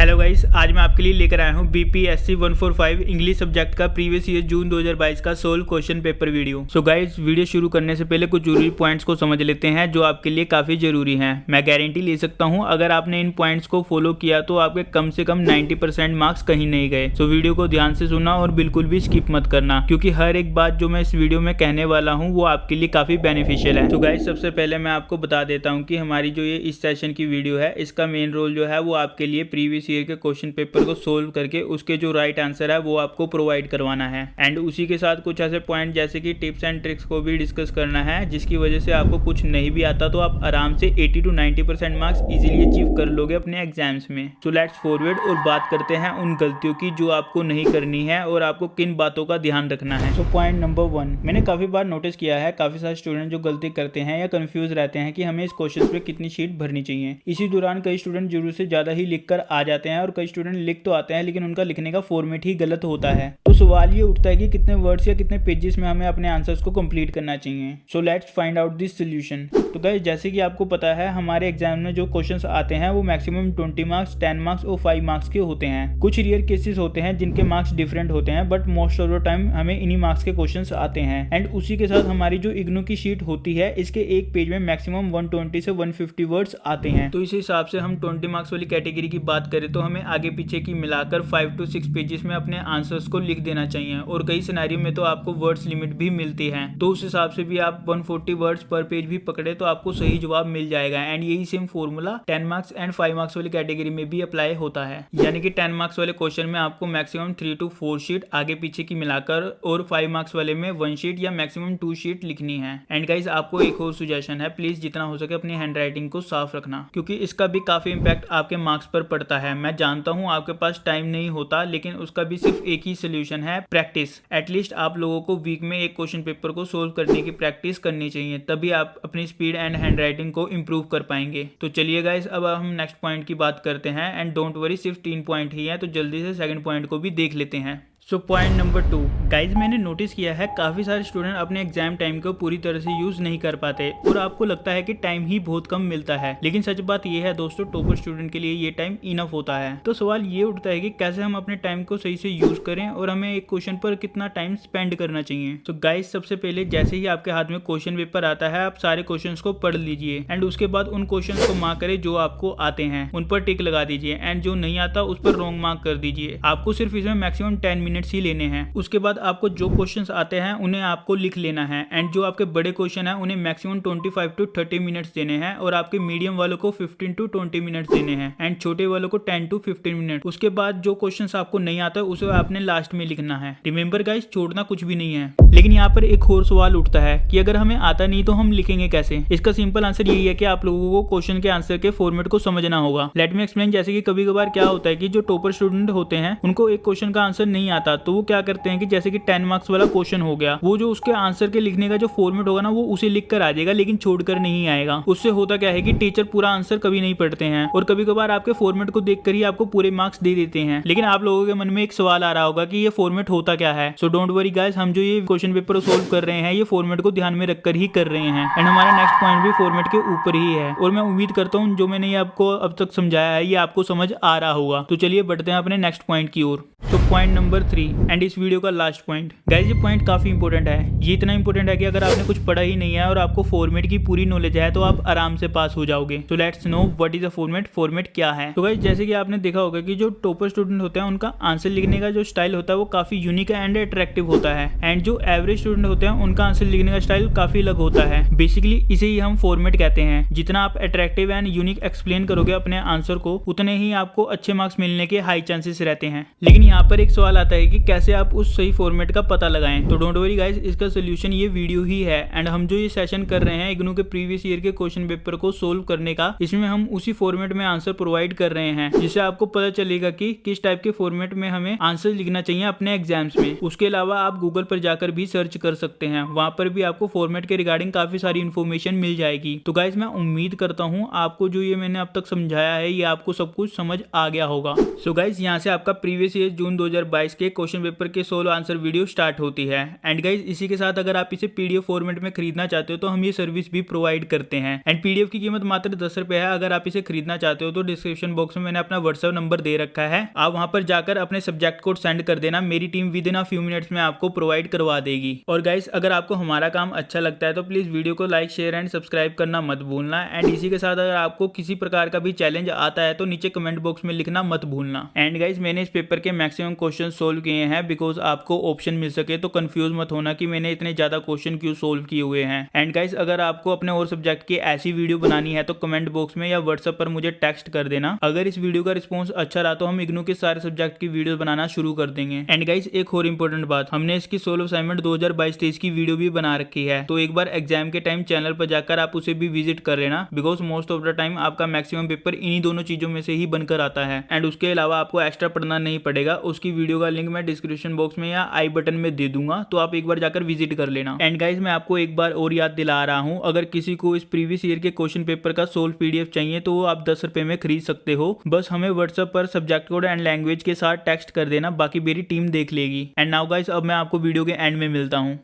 Hello guys, आज मैं आपके लिए लेकर आया हूँ बीपीएससी 145 इंग्लिश सब्जेक्ट का प्रीवियस ईयर जून 2022 का solve question paper video. So guys, video शुरू करने से पहले कुछ जरूरी पॉइंट्स को समझ लेते हैं जो आपके लिए काफी जरूरी हैं। मैं गारंटी ले सकता हूँ अगर आपने इन पॉइंट्स को फॉलो किया तो आपके कम से कम 90% मार्क्स कहीं नहीं गए। सो वीडियो को ध्यान से सुनना और बिल्कुल भी स्किप मत करना, क्योंकि हर एक बात जो मैं इस वीडियो में कहने वाला हूँ वो आपके लिए काफी बेनिफिशियल है। तो गाइस, सबसे पहले मैं आपको बता देता हूँ कि हमारी जो ये इस सेशन की वीडियो है इसका मेन रोल जो है वो आपके लिए प्रीवियस ईयर के क्वेश्चन पेपर को सोल्व करके उसके जो राइट आंसर है वो आपको प्रोवाइड करवाना है। एंड उसी के साथ कुछ ऐसे पॉइंट जैसे कि टिप्स एंड ट्रिक्स को भी डिस्कस करना है, जिसकी वजह से आपको कुछ नहीं भी आता तो आप आराम से 80 to 90% मार्क्स इजीली अचीव कर लोगे अपने एग्जाम्स में। सो लेट्स फॉरवर्ड और बात करते हैं उन गलतियों की जो आपको नहीं करनी है और आपको किन बातों का ध्यान रखना है। सो पॉइंट नंबर 1, मैंने काफी बार नोटिस किया है काफी सारे स्टूडेंट जो गलती करते हैं या कंफ्यूज रहते हैं कि हमें इस क्वेश्चन पे कितनी शीट भरनी चाहिए। इसी दौरान कई स्टूडेंट जरूरत से ज्यादा ही लिख कर आ जाते हैं और कई स्टूडेंट लिख तो आते हैं लेकिन उनका लिखने का फॉर्मेट ही गलत होता है। तो सवाल ये उठता है कि कितने वर्ड्स या कितने पेजेस में हमें अपने आंसर्स को कंप्लीट करना चाहिए। So let's find out this solution. तो गाइस, जैसे कि आपको पता है हमारे एग्जाम में जो क्वेश्चंस आते हैं वो मैक्सिमम 20 मार्क्स, 10 मार्क्स और 5 मार्क्स के होते हैं। कुछ रेयर केसेस होते हैं जिनके मार्क्स डिफरेंट होते हैं, but most of the time हमें इन्हीं मार्क्स के क्वेश्चंस आते हैं। एंड उसी के साथ हमारी जो इग्नू की शीट होती है इसके एक पेज में मैक्सिमम 120 से 150 वर्ड्स आते हैं। तो इस हिसाब से हम 20 मार्क्स वाली कैटेगरी की बात करें तो हमें आगे पीछे की मिलाकर 5 to 6 पेजेस में अपने आंसर्स को लिख देना चाहिए। और कई सिनेरियो में तो आपको वर्ड्स लिमिट भी मिलती है, तो उस हिसाब से भी आप 140 वर्ड्स पर पेज भी पकड़े तो आपको सही जवाब मिल जाएगा। एंड यही same formula 10 marks and 5 marks वाली कैटेगरी में भी अप्लाई होता है। यानी कि 10 मार्क्स वाले क्वेश्चन में आपको मैक्सिमम 3 to 4 शीट आगे पीछे की मिलाकर और 5 मार्क्स वाले में 1 शीट या मैक्सिमम 2 शीट लिखनी है। एंड गाइस, आपको एक और सुजेशन है, प्लीज जितना हो सके अपनी हैंड राइटिंग को साफ रखना, क्योंकि इसका भी काफी इंपैक्ट आपके मार्क्स पर पड़ता है। मैं जानता हूँ आपके पास टाइम नहीं होता, लेकिन उसका भी सिर्फ एक ही सोल्यूशन है, प्रैक्टिस। एटलीस्ट आप लोगों को वीक में एक क्वेश्चन पेपर को सोल्व करने की प्रैक्टिस करनी चाहिए, तभी आप अपनी स्पीड एंड हैंड राइटिंग को इंप्रूव कर पाएंगे। तो चलिए गाइस, अब हम नेक्स्ट पॉइंट की बात करते हैं। एंड डोंट वरी, सिर्फ 3 पॉइंट ही है, तो जल्दी से सेकंड पॉइंट को भी देख लेते हैं। सो पॉइंट नंबर 2, गाइज मैंने नोटिस किया है काफ़ी सारे स्टूडेंट अपने एग्जाम टाइम को पूरी तरह से यूज़ नहीं कर पाते और आपको लगता है कि टाइम ही बहुत कम मिलता है, लेकिन सच बात ये है दोस्तों, टॉपर स्टूडेंट के लिए ये टाइम इनफ होता है। तो सवाल ये उठता है कि कैसे हम अपने टाइम को सही से यूज़ करें और हमें एक क्वेश्चन पर कितना टाइम स्पेंड करना चाहिए। तो गाइज, सबसे पहले जैसे ही आपके हाथ में क्वेश्चन पेपर आता है आप सारे क्वेश्चन को पढ़ लीजिए एंड उसके बाद उन क्वेश्चन को मार्क करें जो आपको आते हैं, उन पर टिक लगा दीजिए एंड जो नहीं आता उस पर रॉन्ग मार्क कर दीजिए। आपको सिर्फ इसमें मैक्सिमम 10 मिनट्स ही लेने हैं। उसके बाद आपको जो क्वेश्चंस आते हैं उन्हें आपको लिख लेना है एंड जो आपके बड़े क्वेश्चन हैं उन्हें मैक्सिमम 25 to 30 मिनट्स देने हैं और आपके मीडियम वालों को 15 to 20 मिनट्स देने हैं एंड छोटे वालों को 10 to 15 मिनट। उसके बाद जो क्वेश्चंस आपको नहीं आता उसे आपने लास्ट में लिखना है। रिमेंबर गाइस, छोड़ना कुछ भी नहीं है। लेकिन यहाँ पर एक और सवाल उठता है कि अगर हमें आता नहीं तो हम लिखेंगे कैसे। इसका सिंपल आंसर यही है कि आप लोगों को क्वेश्चन के आंसर के फॉर्मेट को समझना होगा। Let me explain. जैसे कि कभी कभार क्या होता है कि जो टॉपर स्टूडेंट होते हैं उनको एक क्वेश्चन का आंसर नहीं आता, तो वो क्या करते हैं कि जैसे कि 10 मार्क्स वाला क्वेश्चन हो गया, वो जो उसके आंसर के लिखने का जो फॉर्मेट होगा ना वो उसे लिख कर आ जाएगा लेकिन छोड़कर नहीं आएगा। उससे होता क्या है कि टीचर पूरा आंसर कभी नहीं पढ़ते हैं और कभी कभार आपके फॉर्मेट को देखकर ही आपको पूरे मार्क्स दे देते हैं। लेकिन आप लोगों के मन में एक सवाल आ रहा होगा कि ये फॉर्मेट होता क्या है। सो डोंट वरी गाइस, हम जो ये क्वेश्चन पेपर सोल्व कर रहे हैं ये फॉर्मेट को ध्यान में रखकर ही कर रहे हैं एंड हमारा नेक्स्ट पॉइंट भी फॉर्मेट के ऊपर ही है। और मैं उम्मीद करता हूँ जो मैंने आपको अब तक समझाया है ये आपको समझ आ रहा होगा। तो चलिए बढ़ते हैं अपने नेक्स्ट पॉइंट की ओर। तो पॉइंट नंबर 3 एंड इस वीडियो का लास्ट पॉइंट। गाइस, ये पॉइंट काफी इंपॉर्टेंट है। ये इतना इंपॉर्टेंट है कि अगर आपने कुछ पढ़ा ही नहीं है और आपको फॉर्मेट की पूरी नॉलेज है तो आप आराम से पास हो जाओगे। तो let's know what is a format. Format क्या है? तो गाइस, जैसे कि आपने देखा होगा कि जो टॉपर स्टूडेंट होते हैं उनका आंसर लिखने का जो स्टाइल होता है वो काफी यूनिक एंड अट्रैक्टिव होता है एंड जो एवरेज स्टूडेंट होते हैं उनका आंसर लिखने का स्टाइल काफी अलग होता है। बेसिकली इसे ही हम फॉर्मेट कहते हैं। जितना आप अट्रैक्टिव एंड यूनिक एक्सप्लेन करोगे अपने आंसर को उतने ही आपको अच्छे मार्क्स मिलने के हाई चांसेस रहते हैं। लेकिन यहाँ पर एक सवाल आता है कि कैसे आप उस सही फॉर्मेट का पता लगाएं। तो डोंट वरी गाइस, इसका सोल्यूशन ये वीडियो ही है एंड हम जो ये सेशन कर रहे हैं इग्नू के प्रीवियस ईयर के क्वेश्चन पेपर को सोल्व करने का, इसमें हम उसी फॉर्मेट में आंसर प्रोवाइड कर रहे हैं, जिससे आपको पता चलेगा कि किस टाइप के फॉर्मेट में हमें आंसर लिखना चाहिए अपने एग्जाम्स में। उसके अलावा आप गूगल पर जाकर भी सर्च कर सकते हैं, वहां पर भी आपको फॉर्मेट के रिगार्डिंग काफी सारी इन्फॉर्मेशन मिल जाएगी। तो गाइस, मैं उम्मीद करता हूँ आपको जो ये मैंने अब तक समझाया है ये आपको सब कुछ समझ आ गया होगा। सो गाइस, यहाँ से आपका प्रीवियस ईयर जून 2022 के क्वेश्चन पेपर के सोल्व आंसर वीडियो स्टार्ट होती है। एंड गाइज इसी के साथ अगर आप इसे पीडीएफ फॉर्मेट में खरीदना चाहते हो तो हम ये सर्विस भी प्रोवाइड करते हैं। एंड पीडीएफ की कीमत मात्र 10 रुपए है। अगर आप इसे खरीदना चाहते हो तो डिस्क्रिप्शन बॉक्स में मैंने अपना व्हाट्सएप नंबर दे रखा है, आप वहां पर जाकर अपने सब्जेक्ट कोड सेंड कर देना, मेरी team with in a few minutes में आपको प्रोवाइड करवा देगी। और गाइस अगर आपको हमारा काम अच्छा लगता है तो प्लीज वीडियो को लाइक शेयर एंड सब्सक्राइब करना मत भूलना। एंड इसी के साथ अगर आपको किसी प्रकार का भी चैलेंज आता है तो नीचे कमेंट बॉक्स में लिखना मत भूलना। एंड गाइस मैंने इस पेपर के मैक्सिमम क्वेश्चन सोल्व किए हैं बिकॉज आपको ऑप्शन मिल सके, तो कंफ्यूज मत होना कि मैंने इतने ज्यादा क्वेश्चन क्यों सोल्व किए हुए हैं। एंड गाइस अगर आपको अपने और सब्जेक्ट की ऐसी वीडियो बनानी है तो कमेंट बॉक्स में या व्हाट्सएप पर मुझे टेक्स्ट कर देना। अगर इस वीडियो का रिस्पॉन्स अच्छा रहा तो हम इग्नू के सारे सब्जेक्ट की वीडियो बनाना शुरू कर देंगे। एंड गाइस एक और इंपॉर्टेंट बात, हमने इसकी सोल्व असाइनमेंट 2022-23 की वीडियो भी बना रखी है, तो एक बार एग्जाम के टाइम चैनल पर जाकर आप उसे भी विजिट कर लेना because most of the time आपका मैक्सिमम पेपर इन्हीं दोनों चीजों में से ही बनकर आता है। एंड उसके अलावा आपको एक्स्ट्रा पढ़ना नहीं पड़ेगा, उसकी वीडियो का लिंक मैं डिस्क्रिप्शन बॉक्स में या आई बटन में दे दूंगा, तो आप एक बार जाकर विजिट कर लेना। एंड गाइस मैं आपको एक बार और याद दिला रहा हूं, अगर किसी को इस प्रीवियस ईयर के क्वेश्चन पेपर का सोल्व पीडीएफ चाहिए तो वो आप 10 रुपए में खरीद सकते हो। बस हमें व्हाट्सएप पर सब्जेक्ट कोड एंड लैंग्वेज के साथ टेक्स्ट कर देना, बाकी मेरी टीम देख लेगी। एंड नाउ गाइस अब मैं आपको वीडियो के एंड में मिलता हूं।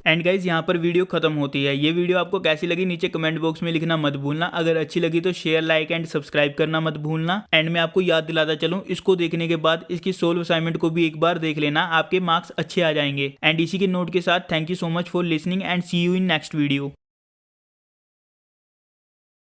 एंड गाइज यहाँ पर वीडियो खत्म होती है। ये वीडियो आपको कैसी लगी नीचे कमेंट बॉक्स में लिखना मत भूलना। अगर अच्छी लगी तो शेयर, लाइक एंड सब्सक्राइब करना मत भूलना। एंड मैं आपको याद दिलाता चलूं, इसको देखने के बाद इसकी सोल्व असाइनमेंट को भी एक बार देख लेना, आपके मार्क्स अच्छे आ जाएंगे। एंड इसी के नोट के साथ thank you so much for listening and see you in next video.